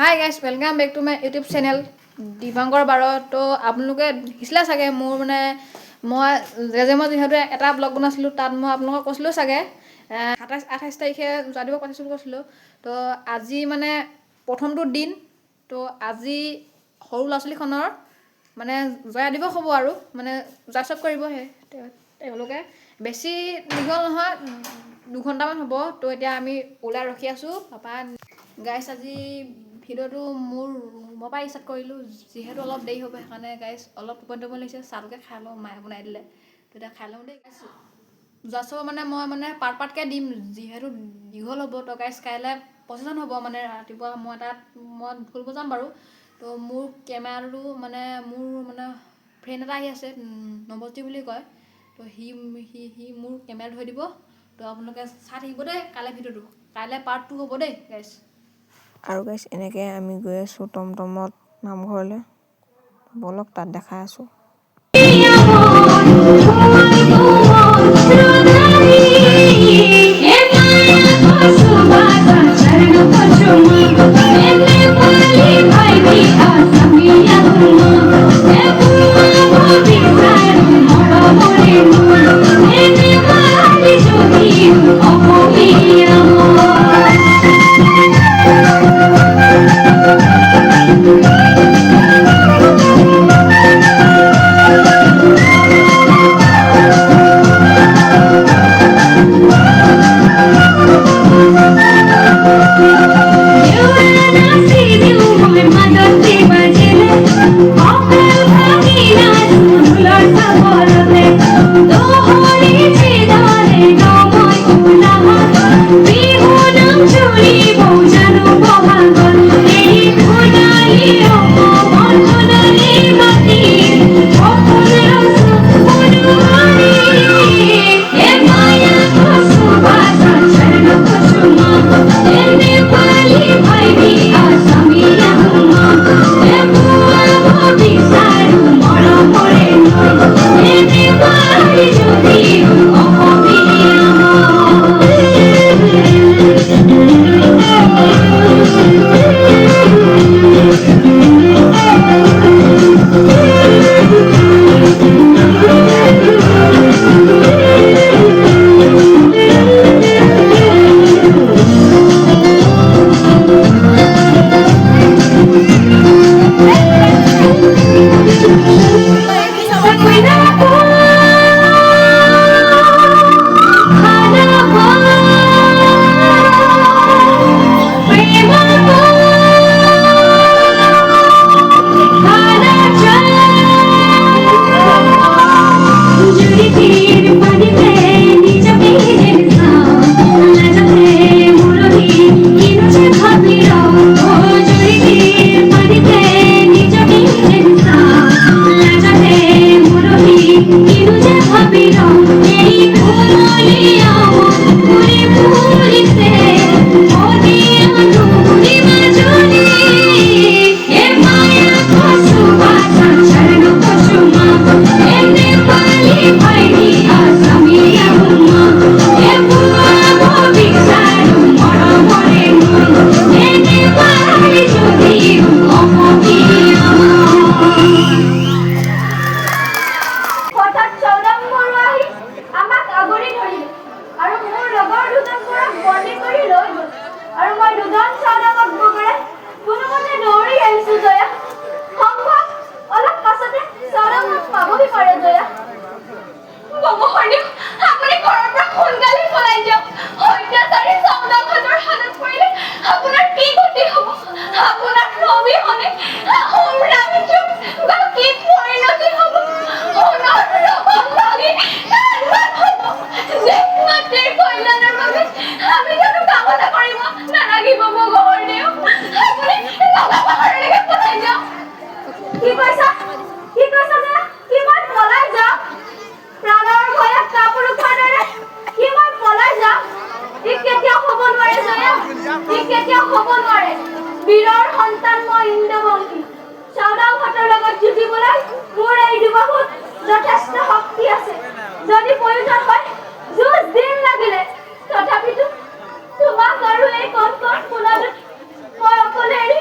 High guys, welcome back to my YouTube channel দিবাংকৰ বাৰ। তো আপোনালোকে দেখিছিলে চাগে মোৰ মই যিহেতু এটা ব্লগ বনাইছিলোঁ, তাত মই আপোনালোকক কৈছিলোঁ চাগে 28 তাৰিখে যোৱা দিব কৈছিলোঁ। তো আজি প্ৰথমটো দিন। তো আজি সৰু ল'ৰা ছোৱালীখনৰ জয়া দিৱস হ'ব আৰু জয় চব কৰিবহে তেওঁলোকে। বেছি দীঘল নহয়, 2 ঘণ্টামান হ'ব। তো এতিয়া আমি ওলাই ৰখি আছোঁ পাপা গাইজ। আজি ভিডিঅ'টো মোৰ ৰুমৰ পৰা ষ্টাৰ্ট কৰিলোঁ, যিহেতু অলপ দেৰি হ'ব। সেইকাৰণে গাইজ অলপ টোপনি লাগিছে। চাহটোকে খাই লওঁ, মায়ে বনাই দিলে। তো এতিয়া খাই লওঁ দেই গাইজ। জাষ্ট মই পাৰ্টকৈ দিম, যিহেতু দীঘল হ'ব। তো গাইজ কাইলৈ প্ৰচেছন হ'ব ৰাতিপুৱা মই ঢোল বজাম বাৰু। তো মোৰ কেমেৰাটো মোৰ ফ্ৰেণ্ড এটা আহি আছে, নৱজ্যোতি বুলি কয়। তো সি মোৰ কেমেৰা ধৰি দিব। তো আপোনালোকে চাই থাকিব দেই কাইলৈ ভিডিঅ'টো। কাইলৈ পাৰ্ট 2 হ'ব দেই গাইজ। আৰু গাইছ এনেকৈ আমি গৈ আছোঁ টমটমত নামঘৰলৈ। বলক তাত দেখাই আছোঁ। বীৰৰ সন্তান মই ইন্দ্ৰবংশী। চাওদাং ঘাটৰ লগত যুঁজিবলৈ মোৰ এই দিৱসত যথেষ্ট শক্তি আছে। যদি প্ৰয়োজন হয় যুঁজ দিন লাগিলে, তথাপিতো তোমাক আৰু এই কণ কণ সোণালত মই অকলে এৰি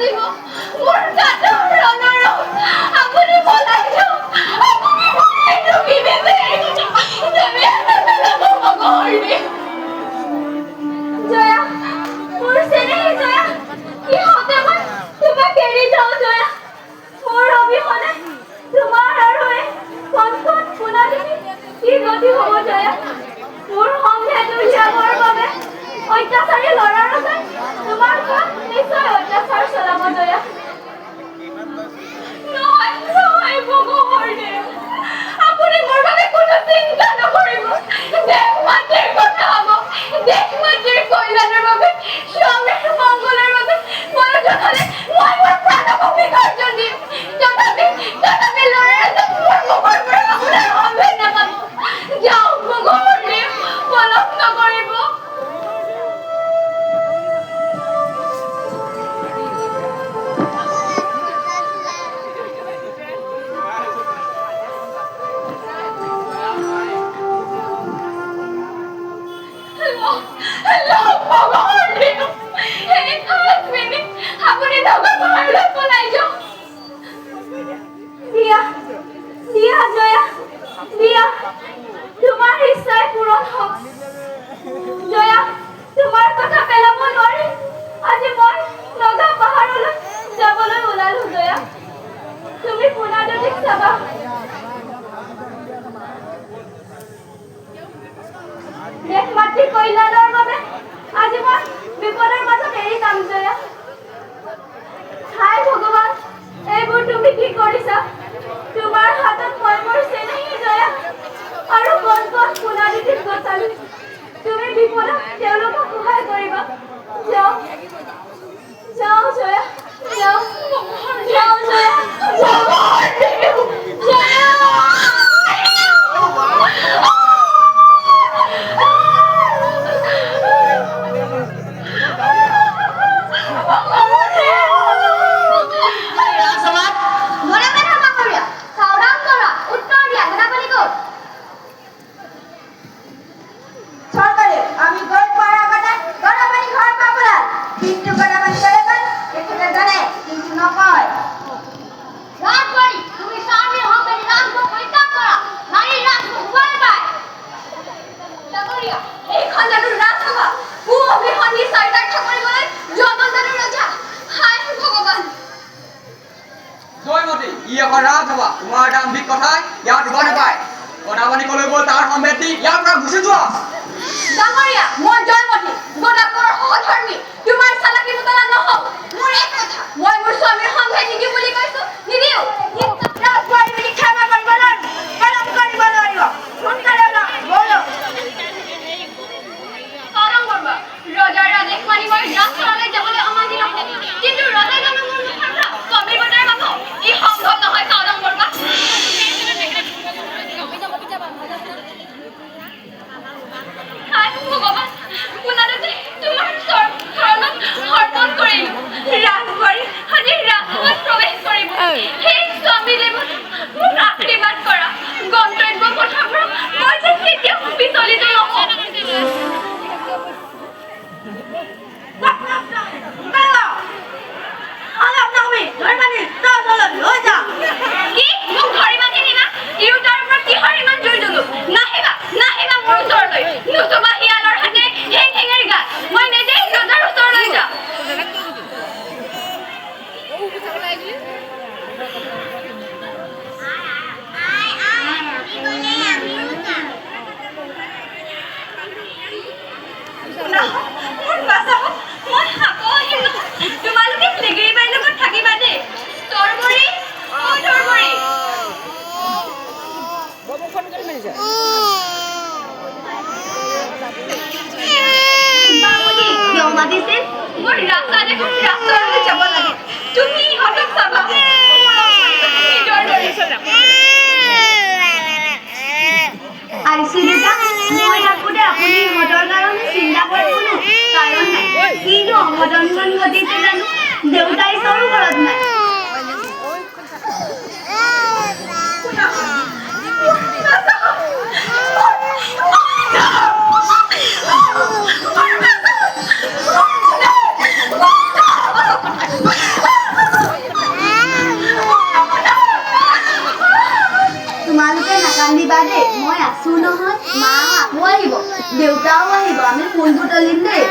দিব মোৰ গাটো ৰণৰো আপুনি বলাই যাওক আপুনি বলাই ডুবিবে তুমি ভগৱানে জয়া মোৰ চেনেহী জয়া ইহঁতে মই তোমাক এৰি যাওঁ জয়া মোৰ অবিহনে তোমাৰ আৰু এই কণ সোণালী কি গতি হ'ব জয়া মোৰ সংঘে উলিয়াবৰ বাবে অত্যাচাৰী ল'ৰাৰ আছে তোমাৰ ঘৰত নিশ্চয় অত্যাচাৰ চলাব জয়া নহয় ভগৱানে আপুনি মোৰ বাবে কোনো চিন্তা নকৰিব দেশ মাতৃৰ কথা হ'ব দেশ মাতৃৰ কল্যাণৰ বাবে স্বামীৰ মংগলৰ বাবে প্ৰয়োজন হ'লে মই মোৰ প্ৰাণক বিসৰ্জন দিম তথাপি ল'ৰাৰ এজন মোৰ মুখৰ পৰা আপোনাৰ সম্ভেদ নাপাব যাওক ভগৱানে পলক নকৰিব আপুনি নগৰ ঘৰলৈ পলাই যাওক দিয়া দিয়া জয়া দিয়া তোমাৰ ইচ্ছাই পূৰণ হওক জয়া তোমাৰ কথা পেলাব নোৱাৰি আজি মই নগা পাহাৰলৈ যাবলৈ ওলালো জয়া তুমি পোনাদতিক চাবা দেশ মাতৃ কল্যাণৰ বাবে আজি মই বিপদৰ মাজত এৰি যাম জয়া হাই ভগৱান এইবোৰ তুমি কি কৰিছা তোমাৰ হাতত মই মোৰ চেনেহী জয়া আৰু কণ সোণালীক বচালো তুমি বিপদত তেওঁলোকক সহায় কৰিবা যাও যাও জয়া যাও যাও জয়া তোমাৰ দাম্ভিক কথাই ইয়াত উভা নাপায় গদাপানী কলৈ গ'ল তাৰ সম্ভেদ দি ইয়াৰ পৰা গুচি যোৱা ডাঙৰীয়া মই জয়মতী গদাকৰ সহধৰ্মী তোমাৰ চালাকি মুতলা নহওক মোৰ এক কথা মই মোৰ স্বামীৰ সম্ভেদ নিদিওঁ বুলি কৈছো নিদিওঁ ৰাজকুমাৰী বুলি ক্ষমা কৰিব নোৱাৰিব পালন কৰিব নোৱাৰিব সোনকালে বলো পালন কৰিব ৰজাৰ আদেশ মানি মই ৰাজচলালৈ যাবলৈ অমান্তি নহয় কিন্তু ৰজাই জানো মোৰ মুখৰ পৰা স্বামীৰ বজাৰ পাব ই সম্ভৱ নহয় পালন কৰিব ভগৱান পোনাদতি তোমাৰ চৰণত অৰ্পণ কৰিলো ৰাজকুমাৰী আজি ৰাজসভাত প্ৰৱেশ কৰিব সেই স্বামী দেৱত মোক আশীৰ্বাদ কৰা গন্তব্য পথবোৰ মই যে কেতিয়াও বিচলিত নহওঁ কি মোক ধৰি মাতি নিবা তিৰোতাৰ ওপৰত কিহৰ ইমান জোৰ দিলো নাহিবা নাহিবা মোৰ ওচৰলৈ নতুবা শিয়ালৰ হাতে হেং হেঙেৰ গাত মই নিজে ৰজাৰ ওচৰলৈ যাম তোমালোকে লেগেৰি বাৰীৰ লগত থাকিবা দেই তৰবৰী তৰবৰী বাবুজি কিয় মাতিছিল মোৰ ৰাস্তা দেখোন ৰাস্তালৈ যাব লাগে তুমি ইহঁতক চাবা নিজৰ দৰে আইচি দেউতা মই থাকোঁতে আপুনি ইহঁতৰ কাৰণে চিন্তা কৰিবলৈ কাৰণ নাই কিন্তু অমদনমন ঘটিছে জানো দেউতাই চৰু ঘৰত নাই নাহিবা দেই মই আছো নহয় মা আকৌ আহিব দেউতাও আহিব আমি ফুল বুটলিম দেই